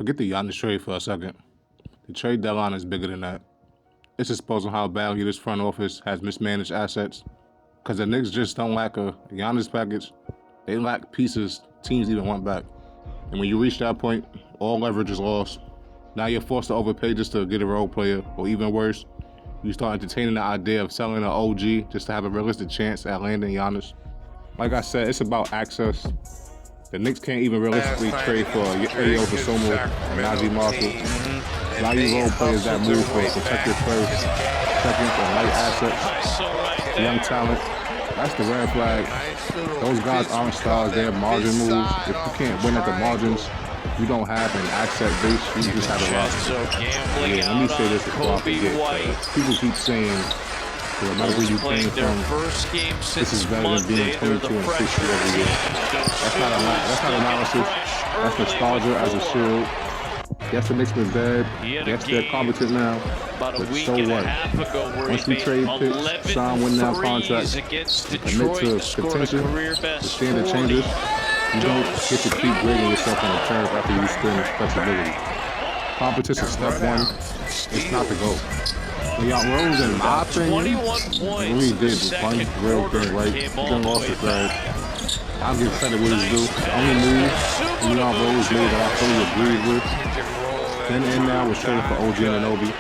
Forget the Giannis trade for a second. The trade deadline is bigger than that. It's exposing how badly this front office has mismanaged assets. Because the Knicks just don't lack a Giannis package. They lack pieces teams even want back. And when you reach that point, all leverage is lost. Now you're forced to overpay just to get a role player, or even worse, you start entertaining the idea of selling an OG just to have a realistic chance at landing Giannis. Like I said, it's about access. The Knicks can't even realistically trade for Ayo Dosunmu and Najee Marshall. Now you role players that move for protected first, second, and light assets, young talent. That's the red flag. Those guys aren't stars, they're margin moves. If you can't win at the margins, you don't have an asset base, you just have a roster. Yeah, let me say this before I forget. People keep saying, remember where you came from, this is better than being 22 and 60 every year. That's not analysis, that's nostalgia as a shield. Yes, the Knicks been bad. Yes, they're competent now. But so what? Once we trade picks, sign win-now contracts, commit to contention, the standard changes, you don't get to keep grading yourself on the turf after you spend flexibility. Competition is step one. It's not the goal. Leon Rose, in my opinion, really did one real thing right. He done lost his grade. I'll give credit where it's due. The only move Leon Rose made that I fully agreed with, then and now, was trading for OG Anunoby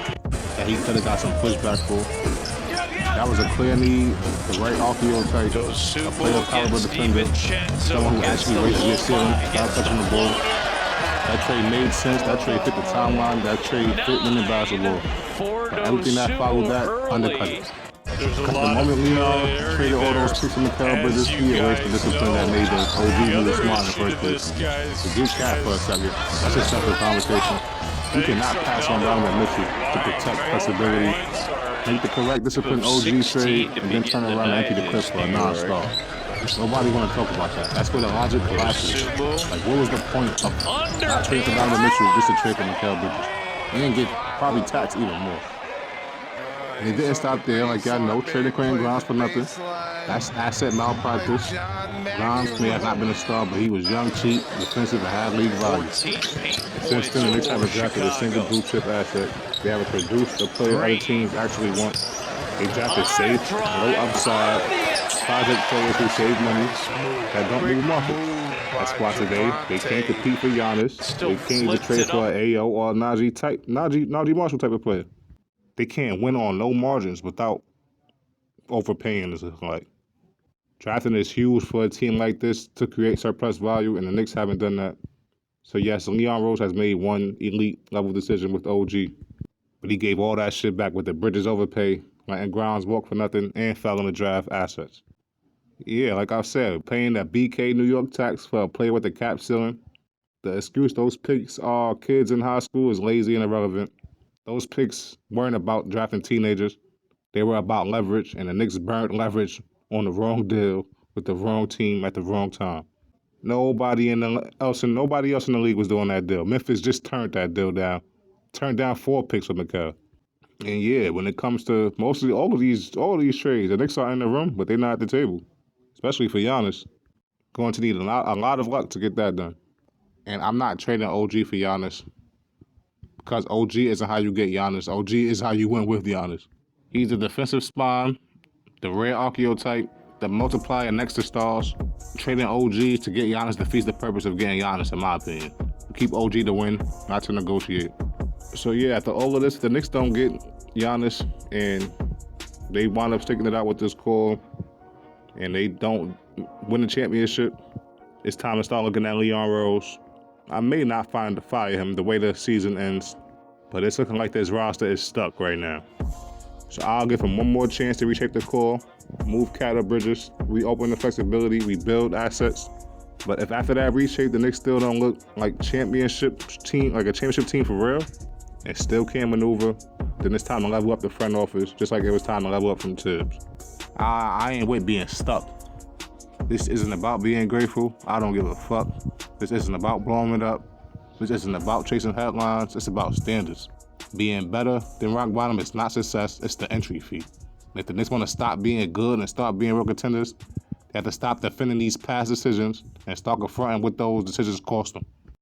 that he could have got some pushback for. That was a clear need, the right archetype, a player caliber defender, someone who actually raises your ceiling without touching the ball. That trade made sense, that trade fit the timeline, that trade fit in basketball. But everything that followed that undercut it. Because the moment Leon traded all those picks from Mikal Bridges, he erased the discipline that made the OG who was smart in the first place. So get cat for a second. That's a separate conversation. You cannot pass on Donovan Mitchell to protect flexibility, make the correct discipline OG trade, and then turn around and empty the clip for a non-star. Nobody want to talk about that. That's where the logic collapses. Like, what was the point of not trading for Donovan Mitchell just to trade for Mikal Bridges? And get probably taxed even more. And they didn't stop there, like y'all know, trading Quentin Grimes for nothing. That's asset malpractice. Grimes may have not been a star, but he was young, cheap, defensive, and had league value. Since then, the Knicks haven't drafted a single blue chip asset. They haven't produced a player other teams actually want. They drafted safe, low upside, project players who save money, that don't move market. That's why today they can't compete for Giannis. They can't even trade for an Ayo or a Najee Marshall type of player. They can't win on no margins without overpaying. It's like drafting is huge for a team like this to create surplus value, and the Knicks haven't done that. So yes, Leon Rose has made one elite level decision with OG, but he gave all that shit back with the Bridges overpay, letting Grimes walk for nothing, and fell in the draft assets. Yeah, like I said, paying that BK New York tax for a player with a cap ceiling. The excuse those picks are kids in high school is lazy and irrelevant. Those picks weren't about drafting teenagers. They were about leverage, and the Knicks burnt leverage on the wrong deal with the wrong team at the wrong time. Nobody else in the league was doing that deal. Memphis just turned that deal down. Turned down 4 picks for Mikal. And yeah, when it comes to mostly all of these trades, the Knicks are in the room, but they're not at the table. Especially for Giannis. Going to need a lot of luck to get that done. And I'm not trading OG for Giannis. Because OG isn't how you get Giannis. OG is how you win with Giannis. He's the defensive spine, the rare archetype, the multiplier next to stars. Trading OG to get Giannis defeats the purpose of getting Giannis, in my opinion. Keep OG to win, not to negotiate. So yeah, after all of this, the Knicks don't get Giannis, and they wind up sticking it out with this core, and they don't win the championship. It's time to start looking at Leon Rose. I may not fire him the way the season ends, but it's looking like this roster is stuck right now. So I'll give him one more chance to reshape the core, move Cat or Bridges, reopen the flexibility, rebuild assets. But if after that reshape the Knicks still don't look like a championship team for real, and still can't maneuver, then it's time to level up the front office, just like it was time to level up from Tibbs. I ain't with being stuck. This isn't about being grateful. I don't give a fuck. This isn't about blowing it up. This isn't about chasing headlines. It's about standards. Being better than rock bottom is not success. It's the entry fee. And if the Knicks want to stop being good and start being real contenders, they have to stop defending these past decisions and start confronting what those decisions cost them.